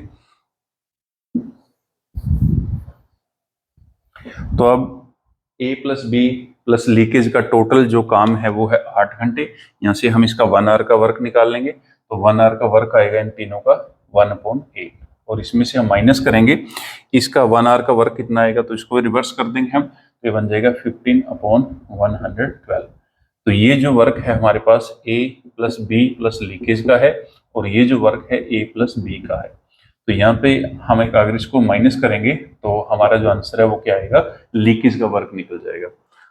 तो अब ए प्लस बी प्लस लीकेज का टोटल जो काम है वो है 8 घंटे। यहाँ से हम इसका 1 आवर का वर्क निकाल लेंगे, तो 1 आवर का वर्क आएगा इन तीनों का 1/8, और इसमें से हम माइनस करेंगे इसका 1 आवर का वर्क कितना आएगा, तो इसको रिवर्स कर देंगे हम, तो ये बन जाएगा 15/112। तो ये जो वर्क है हमारे पास ए प्लस बी प्लस लीकेज का है, और ये जो वर्क है ए प्लस बी का है। तो यहाँ पे हम अगर इसको माइनस करेंगे तो हमारा जो आंसर है वो क्या आएगा, लीकेज का वर्क निकल जाएगा।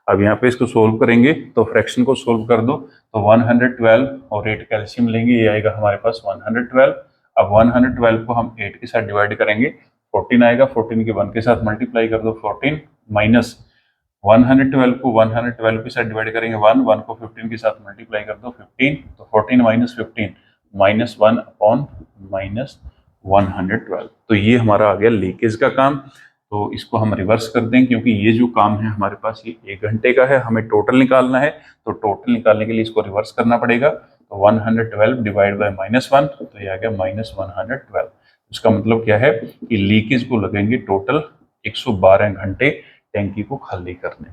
अब यहाँ पे इसको सोल्व करेंगे, तो फ्रैक्शन को सोल्व कर दो, तो 112 और 8 कैल्शियम लेंगे, ये आएगा हमारे पास 112। अब 112 को हम 8 के साथ डिवाइड करेंगे, 14 आएगा, 14 के 1 के साथ मल्टीप्लाई कर दो 14, माइनस 112 को 112 के साथ डिवाइड करेंगे 1 को 15 के साथ मल्टीप्लाई कर दो 15, तो 14 माइनस 15 -1/-112। तो ये हमारा आ गया लीकेज का काम। तो इसको हम रिवर्स कर दें, क्योंकि ये जो काम है हमारे पास ये 1 घंटे का है, हमें टोटल निकालना है, तो टोटल निकालने के लिए इसको रिवर्स करना पड़ेगा। तो 112 डिवाइड बाय -1, तो ये आ गया -112। इसका मतलब क्या है कि लीकेज को लगेंगे टोटल 112 घंटे टैंकी को खाली करने।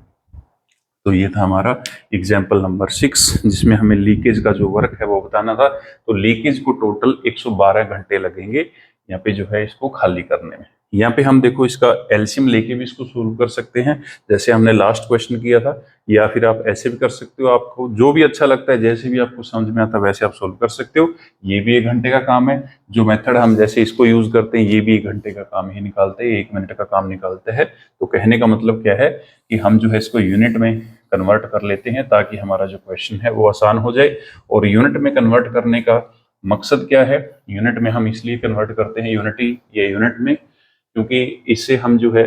तो ये था हमारा एग्जाम्पल नंबर 6, जिसमें हमें लीकेज का जो वर्क है वो बताना था। तो लीकेज को टोटल 112 घंटे लगेंगे यहाँ पे जो है इसको खाली करने में। यहाँ पे हम देखो इसका एलसीएम लेके भी इसको सोल्व कर सकते हैं, जैसे हमने लास्ट क्वेश्चन किया था, या फिर आप ऐसे भी कर सकते हो, आपको जो भी अच्छा लगता है, जैसे भी आपको समझ में आता है वैसे आप सोल्व कर सकते हो। ये भी 1 घंटे का काम है, जो मेथड हम जैसे इसको यूज करते हैं ये भी 1 घंटे का काम ही निकालते हैं, 1 मिनट का काम निकालते हैं। तो कहने का मतलब क्या है कि हम जो है इसको यूनिट में कन्वर्ट कर लेते हैं, ताकि हमारा जो क्वेश्चन है वो आसान हो जाए। और यूनिट में कन्वर्ट करने का मकसद क्या है, यूनिट में हम इसलिए कन्वर्ट करते हैं यूनिटी या यूनिट में, क्योंकि इससे हम जो है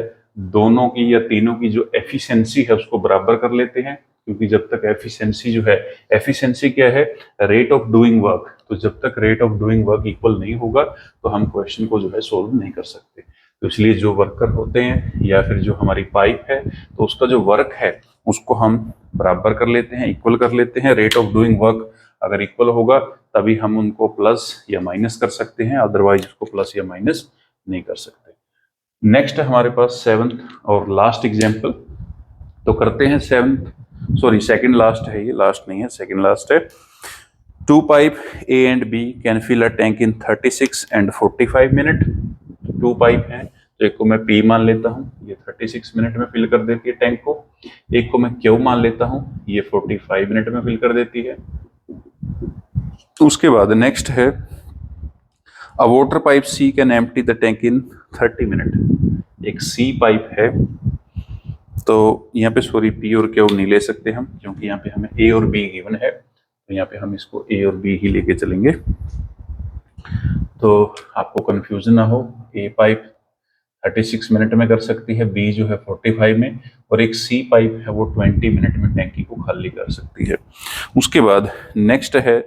दोनों की या तीनों की जो एफिशिएंसी है उसको बराबर कर लेते हैं। क्योंकि जब तक एफिशिएंसी जो है, एफिशिएंसी क्या है, रेट ऑफ डूइंग वर्क, तो जब तक rate of doing work equal नहीं होगा तो हम क्वेश्चन को जो है सोल्व नहीं कर सकते। तो इसलिए जो वर्कर होते हैं या फिर जो हमारी पाइप है, तो उसका जो वर्क है उसको हम बराबर कर लेते हैं, इक्वल कर लेते हैं। रेट ऑफ डूइंग वर्क अगर इक्वल होगा तभी हम उनको प्लस या माइनस कर सकते हैं, अदरवाइज उसको प्लस या माइनस नहीं कर सकते। नेक्स्ट है हमारे पास सेवंथ और लास्ट एग्जाम्पल, तो करते हैं सेकंड लास्ट है, ये लास्ट नहीं है, सेकंड लास्ट है। Two pipe A and B can fill a tank in 36 and 45 minute. Two pipe है, तो एक को मैं पी मान लेता हूँ, ये 36 मिनट में फिल कर देती है टैंक को। एक को मैं क्यू मान लेता हूँ, ये 45 मिनट में फिल कर देती है। उसके बाद नेक्स्ट है a water pipe C can empty the tank in 30 minute. एक सी पाइप है, तो यहाँ पे सॉरी पी और क्यू नहीं ले सकते हम, क्योंकि यहाँ पे हमें ए और बी गिवन है, तो यहाँ पे हम इसको ए और बी ही लेके चलेंगे, तो आपको कंफ्यूजन ना हो। ए पाइप 36 मिनट में कर सकती है, बी जो है 45 में, और एक सी पाइप है वो 20 मिनट में टैंकी को खाली कर सकती है। उसके बाद नेक्स्ट है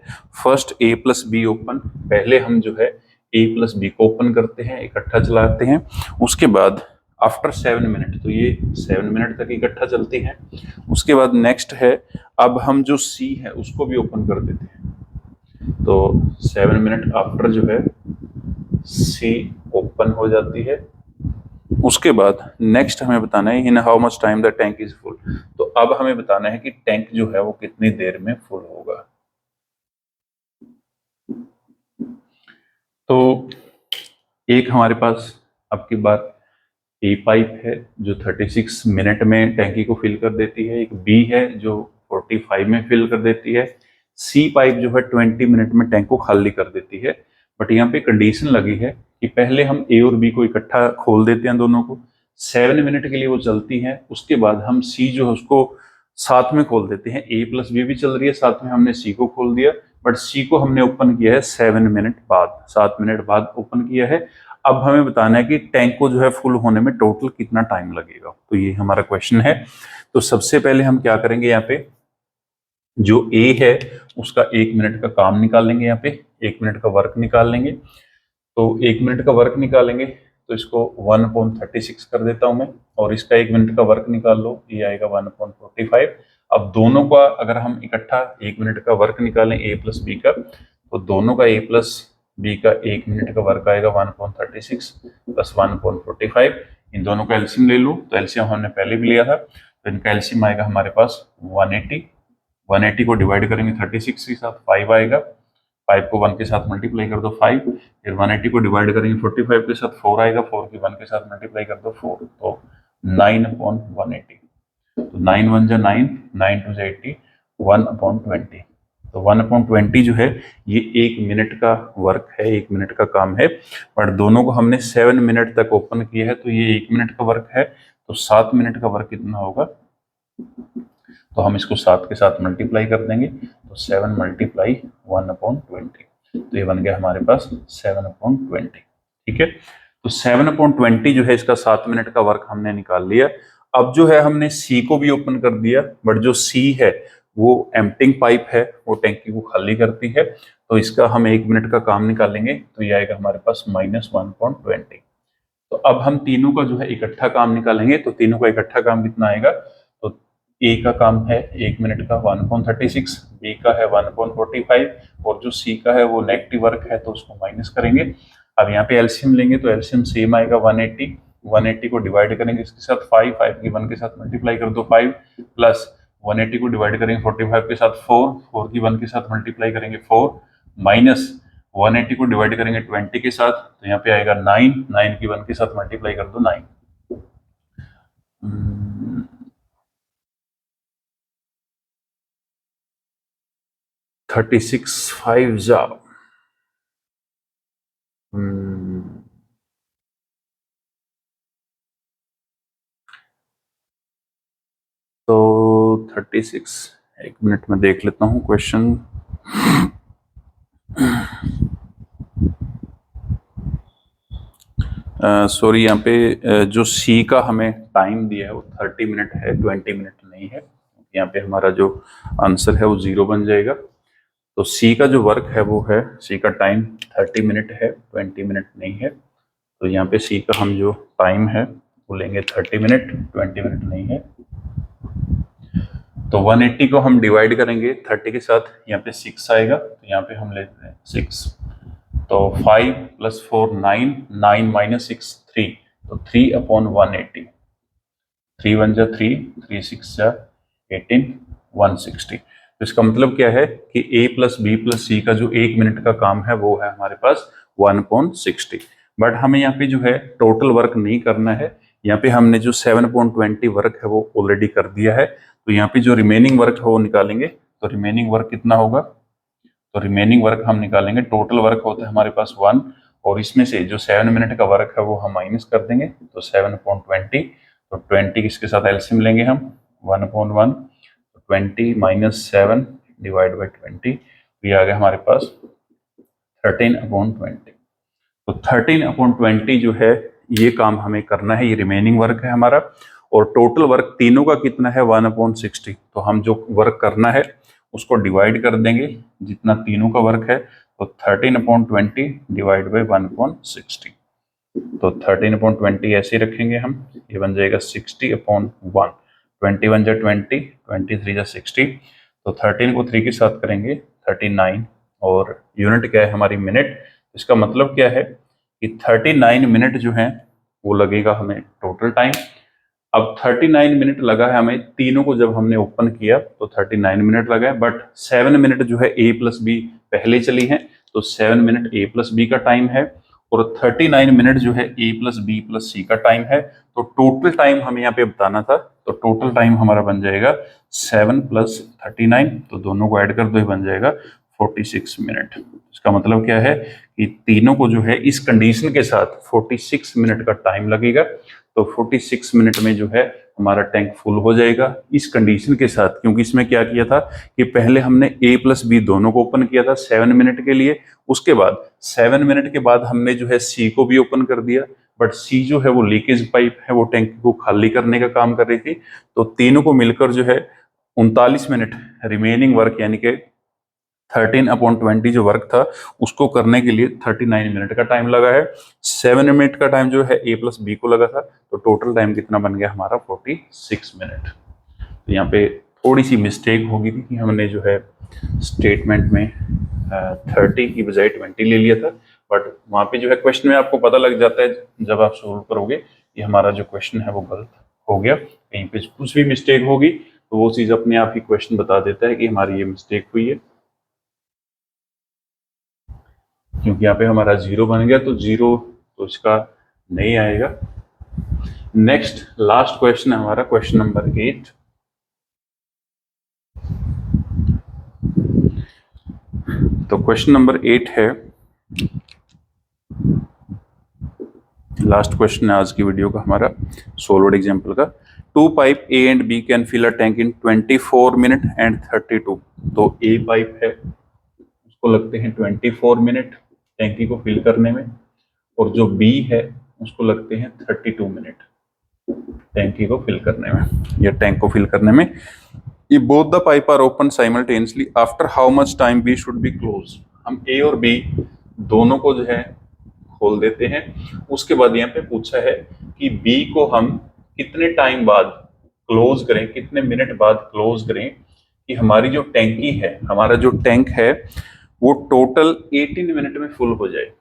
first A plus be open. पहले हम जो है ए प्लस बी को ओपन करते हैं, इकट्ठा चलाते हैं। उसके बाद आफ्टर 7 मिनट, तो ये 7 मिनट तक इकट्ठा चलती है। उसके बाद नेक्स्ट है अब हम जो सी है उसको भी ओपन कर देते हैं, तो 7 मिनट आफ्टर जो है सी ओपन हो जाती है। उसके बाद नेक्स्ट हमें बताना है in how much time the tank is full. तो अब हमें बताना है कि टैंक जो है वो कितनी देर में फुल होगा। तो एक हमारे पास अब की बार ए पाइप है जो 36 मिनट में टैंकी को फिल कर देती है, एक बी है जो 45 में फिल कर देती है, सी पाइप जो है 20 मिनट में टैंक को खाली कर देती है। बट यहाँ पे कंडीशन लगी है कि पहले हम ए और बी को इकट्ठा खोल देते हैं, दोनों को 7 मिनट के लिए वो चलती है। उसके बाद हम सी जो है उसको साथ में खोल देते हैं, ए प्लस बी भी चल रही है, साथ में हमने सी को खोल दिया, बट सी को हमने ओपन किया है 7 मिनट बाद, 7 मिनट बाद ओपन किया है। अब हमें बताना है कि टैंक को जो है फुल होने में टोटल कितना टाइम लगेगा, तो ये हमारा क्वेश्चन है। तो सबसे पहले हम क्या करेंगे, यहाँ पे जो ए है उसका 1 मिनट का काम निकालेंगे, यहाँ पे 1 मिनट का वर्क निकाल लेंगे। तो 1 मिनट का वर्क निकालेंगे तो इसको 1/36 कर देता हूं मैं, और इसका 1 मिनट का वर्क निकाल लो, ये आएगा 1/45। अब दोनों का अगर हम इकट्ठा 1 मिनट का वर्क निकालें ए प्लस बी का, तो दोनों का ए प्लस बी का 1 मिनट का वर्क आएगा 1/36 प्लस 1/45। इन दोनों का एलसीएम ले लो, तो एलसीएम हमने पहले भी लिया था, तो इनका एलसीएम आएगा हमारे पास 180। 180 को डिवाइड करेंगे 36 के साथ 5 आएगा, 5 को 1 के साथ मल्टीप्लाई कर दो 5, फिर 180 को डिवाइड करेंगे 45 के साथ 4 आएगा, 4 की 1 के साथ मल्टीप्लाई कर दो 4, तो 9/180। तो 9 1 जा 9, 9 2 जा 80, 1/20। तो 1/20 जो है ये 1 मिनट का वर्क है, 1 मिनट का काम है। बट दोनों को हमने 7 मिनट तक ओपन किया है, तो ये 1 मिनट का वर्क है, तो 7 मिनट का वर्क कितना होगा, तो हम इसको 7 के साथ मल्टीप्लाई कर देंगे, तो 7 मल्टीप्लाई 1/20, तो ये बन गया हमारे पास 7/20। ठीक है, तो 7/20 जो है इसका 7 मिनट का वर्क हमने निकाल लिया। अब जो है हमने सी को भी ओपन कर दिया, बट जो सी है वो एम्प्टिंग पाइप है, वो टैंकी को खाली करती है, तो इसका हम 1 मिनट का काम निकालेंगे, तो ये आएगा हमारे पास -1/20। तो अब हम तीनों का जो है इकट्ठा काम निकालेंगे, तो तीनों का इकट्ठा काम कितना आएगा, तो ए का काम है 1 मिनट का 1/36, बी का है 1/45, और जो सी का है वो नेगेटिव वर्क है तो उसको माइनस करेंगे। अब यहाँ पे एलसीएम लेंगे, तो एलसीएम सेम आएगा 180। 180 को डिवाइड करेंगे इसके साथ 5, 5 की 1 के साथ मल्टीप्लाई कर दो 5, प्लस 180 को डिवाइड करेंगे 45 के साथ 4, 4 की 1 के साथ मल्टीप्लाई करेंगे 4, माइनस 180 को डिवाइड करेंगे 20 के साथ, तो यहाँ पे आएगा 9, 9 की 1 के साथ मल्टीप्लाई कर दो 9। 36 5 जा, तो 36, 1 मिनट में देख लेता हूँ क्वेश्चन। सॉरी, यहाँ पे जो सी का हमें टाइम दिया है वो 30 मिनट है, 20 मिनट नहीं है। यहाँ पे हमारा जो आंसर है वो 0 बन जाएगा। तो सी का जो वर्क है वो है, सी का टाइम 30 मिनट है, 20 मिनट नहीं है। तो यहाँ पे सी का हम जो टाइम है वो लेंगे 30 मिनट, 20 मिनट नहीं है। तो 180 को हम डिवाइड करेंगे 30 के साथ, यहाँ पे 6 आएगा, तो यहाँ पे हम लेते हैं 6। तो 5 + 4 9, 9 - 6 3, तो 3/180। 3 1 जा 3, 3 6 जा 18, 160। तो इसका मतलब क्या है कि a + b + c का जो 1 मिनट का काम है वो है हमारे पास 1/60। बट हमें यहाँ पे जो है टोटल वर्क नहीं करना है, यहाँ पे हमने जो 7/20 वर्क है वो ऑलरेडी कर दिया है। तो यहाँ पे जो रिमेनिंग वर्क है वो निकालेंगे। तो रिमेनिंग वर्क कितना होगा? तो रिमेनिंग वर्क हम निकालेंगे, टोटल वर्क होता है हमारे पास 1, और इसमें से जो 7 मिनट का वर्क है वो हम माइनस कर देंगे। तो 7/20, तो 20 किसके साथ एलसीएम लेंगे हम? 1/1, तो 20 - 7 / 20, तो ये आ गया हमारे पास 13/20। तो 13/20 जो है ये काम हमें करना है, ये रिमेनिंग वर्क है हमारा। और टोटल वर्क तीनों का कितना है? 1/60। तो हम जो वर्क करना है उसको डिवाइड कर देंगे, जितना तीनों का वर्क है। तो 13/20 / 1/60। तो 13/20 ऐसे ही रखेंगे हम, ये बन जाएगा 60/1। 21 जा 20, 23 जा 60, तो 13 को 3 के साथ करेंगे 39, और यूनिट क्या है हमारी? मिनट। इसका मतलब क्या है कि 39 मिनट जो है वो लगेगा हमें टोटल टाइम। अब 39 मिनट लगा है हमें, तीनों को जब हमने ओपन किया तो 39 मिनट लगा है, बट 7 मिनट जो है a + b पहले चली है, तो 7 मिनट a + b का टाइम है, और 39 मिनट जो है a + b + c का टाइम है। तो टोटल टाइम हमें यहाँ पे बताना था, तो टोटल टाइम हमारा बन जाएगा 7 + 39, तो दोनों को ऐड कर दो, ये बन जाएगा 46 मिनट। इसका मतलब क्या है कि तीनों को जो है इस कंडीशन के साथ 46 मिनट का टाइम लगेगा। तो 46 मिनट में जो है हमारा टैंक फुल हो जाएगा इस कंडीशन के साथ, क्योंकि इसमें क्या किया था कि पहले हमने a + b दोनों को ओपन किया था 7 मिनट के लिए, उसके बाद 7 मिनट के बाद हमने जो है c को भी ओपन कर दिया, बट c जो है वो लीकेज पाइप है, वो टैंक को खाली करने का काम कर रही थी। तो तीनों को मिलकर जो है 39 मिनट रिमेनिंग वर्क, यानी कि 13/20 जो वर्क था उसको करने के लिए 39 मिनट का टाइम लगा है। 7 मिनट का टाइम जो है a + b को लगा था, तो टोटल टाइम कितना बन गया हमारा? 46 मिनट। तो यहाँ पे थोड़ी सी मिस्टेक हो गई थी कि हमने जो है स्टेटमेंट में 30 की बजाय 20 ले लिया था, बट वहाँ पे जो है क्वेश्चन में आपको पता लग जाता है जब आप सोल्व करोगे कि हमारा जो क्वेश्चन है वो गलत हो गया, कहीं पे कुछ भी मिस्टेक होगी तो वो चीज़ अपने आप ही क्वेश्चन बता देता है कि हमारी ये मिस्टेक हुई है। क्योंकि यहाँ पे हमारा 0 बन गया, तो 0 तो इसका नहीं आएगा। नेक्स्ट लास्ट क्वेश्चन है हमारा, क्वेश्चन नंबर 8। तो क्वेश्चन नंबर 8 है, लास्ट क्वेश्चन है आज की वीडियो का हमारा सोलवर्ड एग्जाम्पल का। 2 pipe A and B can fill a tank in 24 minute and 32। तो A पाइप है, उसको लगते हैं 24 मिनट टैंकी को फिल करने में, और जो B है उसको लगते हैं 32 मिनट टैंकी को फिल करने में, या टैंक को फिल करने में। ये both the pipe are open simultaneously, after how much time B should be close. हम A और B दोनों को जो है खोल देते हैं। उसके बाद यहाँ पे पूछा है कि B को हम कितने टाइम बाद क्लोज करें, कितने मिनट बाद क्लोज करें कि हमारी जो टैंकी है, हमारा जो टैंक है वो टोटल 18 मिनट में फुल हो जाए।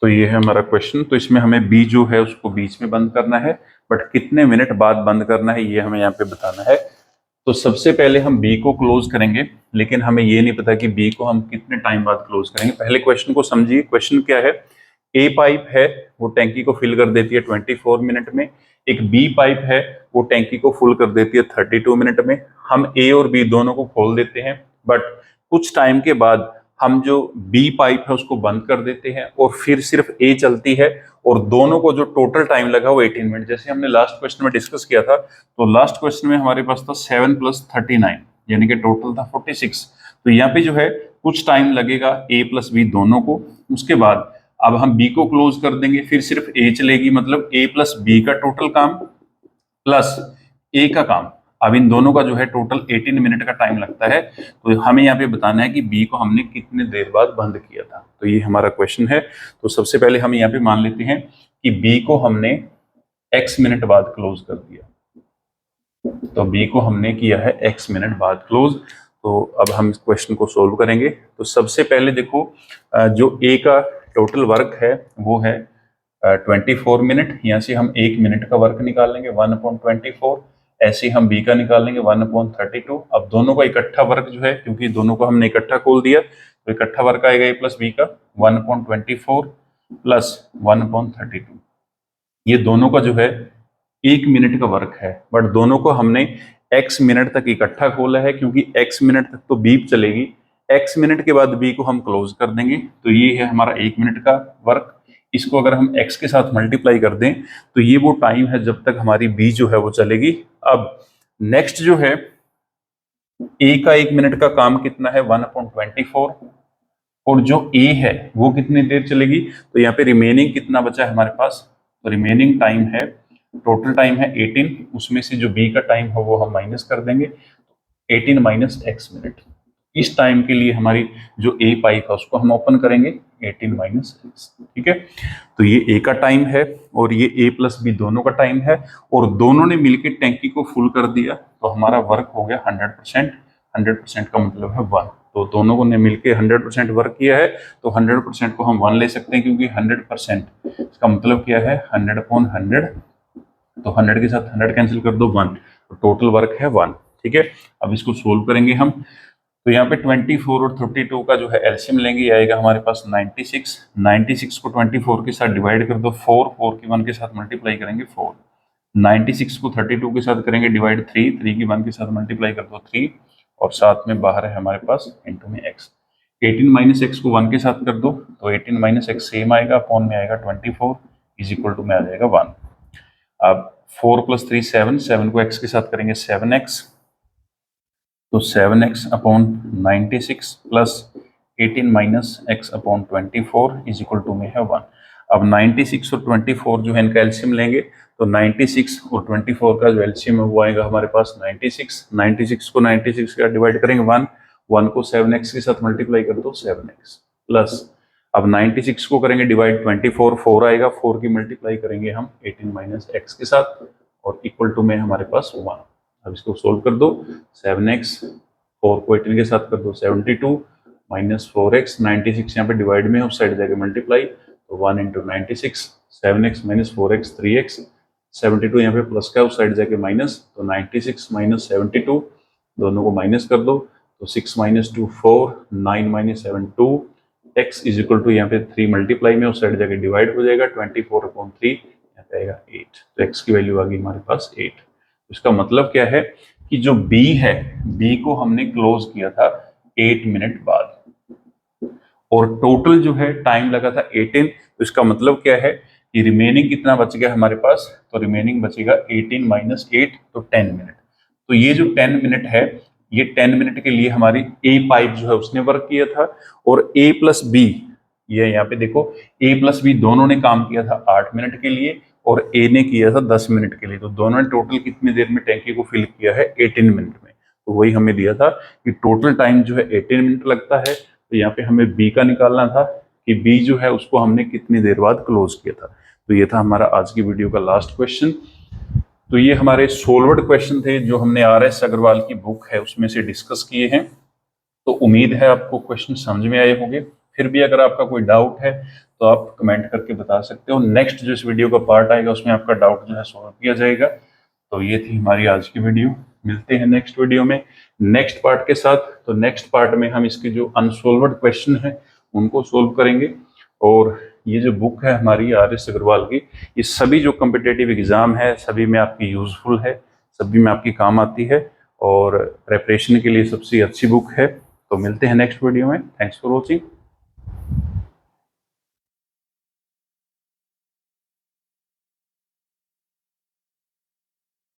तो ये है हमारा क्वेश्चन। तो इसमें हमें बी जो है उसको बीच में बंद करना है, बट कितने मिनट बाद बंद करना है ये हमें यहाँ पे बताना है। तो सबसे पहले हम बी को क्लोज करेंगे, लेकिन हमें ये नहीं पता कि बी को हम कितने टाइम बाद क्लोज करेंगे। पहले क्वेश्चन को समझिए। क्वेश्चन क्या है? ए पाइप है वो टैंकी को फिल कर देती है 24 मिनट में, एक बी पाइप है वो टैंकी को फुल कर देती है 32 मिनट में। हम ए और बी दोनों को खोल देते हैं, बट कुछ टाइम के बाद हम जो बी पाइप है उसको बंद कर देते हैं और फिर सिर्फ ए चलती है, और दोनों को जो टोटल टाइम लगा वो 18 मिनट। जैसे हमने लास्ट क्वेश्चन में डिस्कस किया था, तो लास्ट क्वेश्चन में हमारे पास था 7 + 39, यानी कि टोटल था 46। तो यहाँ पे जो है कुछ टाइम लगेगा ए प्लस बी दोनों को। उसके बाद अब हम बी को क्लोज कर देंगे, फिर सिर्फ ए चलेगी, मतलब ए प्लस बी का टोटल काम प्लस ए का काम। अब इन दोनों का जो है टोटल 18 मिनट का टाइम लगता है। तो हमें यहाँ पे बताना है कि बी को हमने कितने देर बाद बंद किया था। तो ये हमारा क्वेश्चन है। तो सबसे पहले हम यहाँ पे मान लेते हैं कि बी को हमने x मिनट बाद क्लोज कर दिया। तो बी को हमने किया है x मिनट बाद क्लोज। तो अब हम इस क्वेश्चन को सोल्व करेंगे। तो सबसे पहले देखो जो ए का टोटल वर्क है वो है 24 मिनट। यहाँ से हम 1 मिनट का वर्क निकालेंगे 1/24। ऐसे ही हम बी का निकालेंगे 1/32। अब दोनों का इकट्ठा वर्क जो है, क्योंकि दोनों को हमने इकट्ठा खोल दिया, तो इकट्ठा वर्क आएगा ए प्लस बी का 1/24 प्लस 1/32। ये दोनों का जो है 1 मिनट का वर्क है, बट दोनों को हमने x मिनट तक इकट्ठा खोला है, क्योंकि x मिनट तक तो बीप चलेगी। x मिनट के बाद b को हम क्लोज कर देंगे। तो ये है हमारा 1 मिनट का वर्क। इसको अगर हम x के साथ मल्टीप्लाई कर दें तो ये वो टाइम है जब तक हमारी b जो है वो चलेगी। अब नेक्स्ट जो है a का 1 मिनट का काम कितना है 1/24, और जो a है वो कितनी देर चलेगी। तो यहाँ पे रिमेनिंग कितना बचा है हमारे पास, तो रिमेनिंग टाइम है, टोटल टाइम है 18, उसमें से जो b का टाइम है वो हम माइनस कर देंगे, 18 माइनस x मिनट। इस टाइम के लिए हमारी जो a पाइप है उसको हम ओपन करेंगे 18 माइनस x। ठीक है, तो ये a का टाइम है और ये a प्लस b दोनों का टाइम है, और दोनों ने मिलकर टैंकी को फुल कर दिया। तो हमारा वर्क हो गया 100%। 100% का मतलब है 1। तो दोनों को ने मिलकर 100% वर्क किया है, तो 100% को हम 1 ले सकते हैं, क्योंकि 100% इसका मतलब क्या है 100/100। तो 100 के साथ 100 कैंसिल कर दो 1, तो टोटल वर्क है 1। ठीक है, अब इसको सोल्व करेंगे हम। तो यहाँ पे 24 और 32 का जो है एलसीएम लेंगे, आएगा हमारे पास 96। 96 को 24 के साथ डिवाइड कर दो 4 की 1 के साथ मल्टीप्लाई करेंगे 4। 96 को 32 के साथ करेंगे डिवाइड 3 की 1 के साथ मल्टीप्लाई कर दो 3, और साथ में बाहर है हमारे पास इंटू में x। 18 माइनस एक्स को 1 के साथ कर दो, तो 18 माइनस एक्स सेम आएगा, अपॉन में आएगा 24 इज इक्वल टू में आ जाएगा 1। अब 4 + 3 7 को x के साथ करेंगे 7x, तो 7x upon 96 plus 18 minus x upon 24 is equal to में है 1। अब 96 और 24 जो है इनका एलसीएम लेंगे, तो 96 और 24 का जो एलसीएम है वो आएगा हमारे पास 96। 96 को 96 का डिवाइड करेंगे 1 को 7x के साथ मल्टीप्लाई कर दो 7x प्लस, अब 96 को करेंगे डिवाइड 24, 4 आएगा, 4 की मल्टीप्लाई करेंगे हम 18 माइनस एक्स के साथ, और इक्वल टू में हमारे पास 1। अब इसको सोल्व कर दो, 7x 4 को 18 के साथ कर दो 72 माइनस 4x, 96 यहाँ पे डिवाइड में उस साइड जाके मल्टीप्लाई, तो 1 × 96, 7x माइनस 4x 3x, 72 यहाँ पे प्लस का उस साइड जाके माइनस, तो 96 माइनस 72 दोनों को माइनस कर दो, तो 6 minus 2 4, 9 minus 7 2, x is equal to यहाँ पे 3 मल्टीप्लाई में उस साइड जाके डिवाइड हो जाएगा 24/3, यहाँ पे आएगा 8। तो x की वैल्यू आ गई हमारे पास 8। इसका मतलब क्या है कि जो b है, b को हमने क्लोज किया था 8 मिनट बाद, और टोटल जो है टाइम लगा था 18। तो इसका मतलब क्या है कि रिमेनिंग कितना बच गया हमारे पास, तो रिमेनिंग बचेगा 18 माइनस 8, तो 10 मिनट। तो ये जो 10 मिनट है, ये 10 मिनट के लिए हमारी ए पाइप जो है उसने वर्क किया था, और a प्लस बी, ये यहाँ पे देखो a प्लस बी दोनों ने काम किया था 8 मिनट के लिए, और a ने किया था 10 मिनट के लिए। तो दोनों ने टोटल कितनी देर में टैंकी को फिल किया है 18 मिनट में। तो वही हमें दिया था कि टोटल टाइम जो है 18 मिनट लगता है। तो यहाँ पे हमें b का निकालना था कि b जो है उसको हमने कितनी देर बाद क्लोज किया था। तो ये था हमारा आज की वीडियो का लास्ट क्वेश्चन। तो ये हमारे सोल्वर्ड क्वेश्चन थे जो हमने RS अग्रवाल की बुक है उसमें से डिस्कस किए हैं। तो उम्मीद है आपको क्वेश्चन समझ में आए होंगे। फिर भी अगर आपका कोई डाउट है तो आप कमेंट करके बता सकते हो। नेक्स्ट जो इस वीडियो का पार्ट आएगा उसमें आपका डाउट जो है सॉल्व किया जाएगा। तो ये थी हमारी आज की वीडियो। मिलते हैं नेक्स्ट वीडियो में नेक्स्ट पार्ट के साथ। तो नेक्स्ट पार्ट में हम इसके जो अनसोल्वर्ड क्वेश्चन है उनको सोल्व करेंगे। और ये जो बुक है हमारी RS अग्रवाल की, ये सभी जो कॉम्पिटिटिव एग्जाम है सभी में आपकी यूजफुल है, सभी में आपकी काम आती है, और प्रेपरेशन के लिए सबसे अच्छी बुक है। तो मिलते हैं नेक्स्ट वीडियो में। Thanks for watching.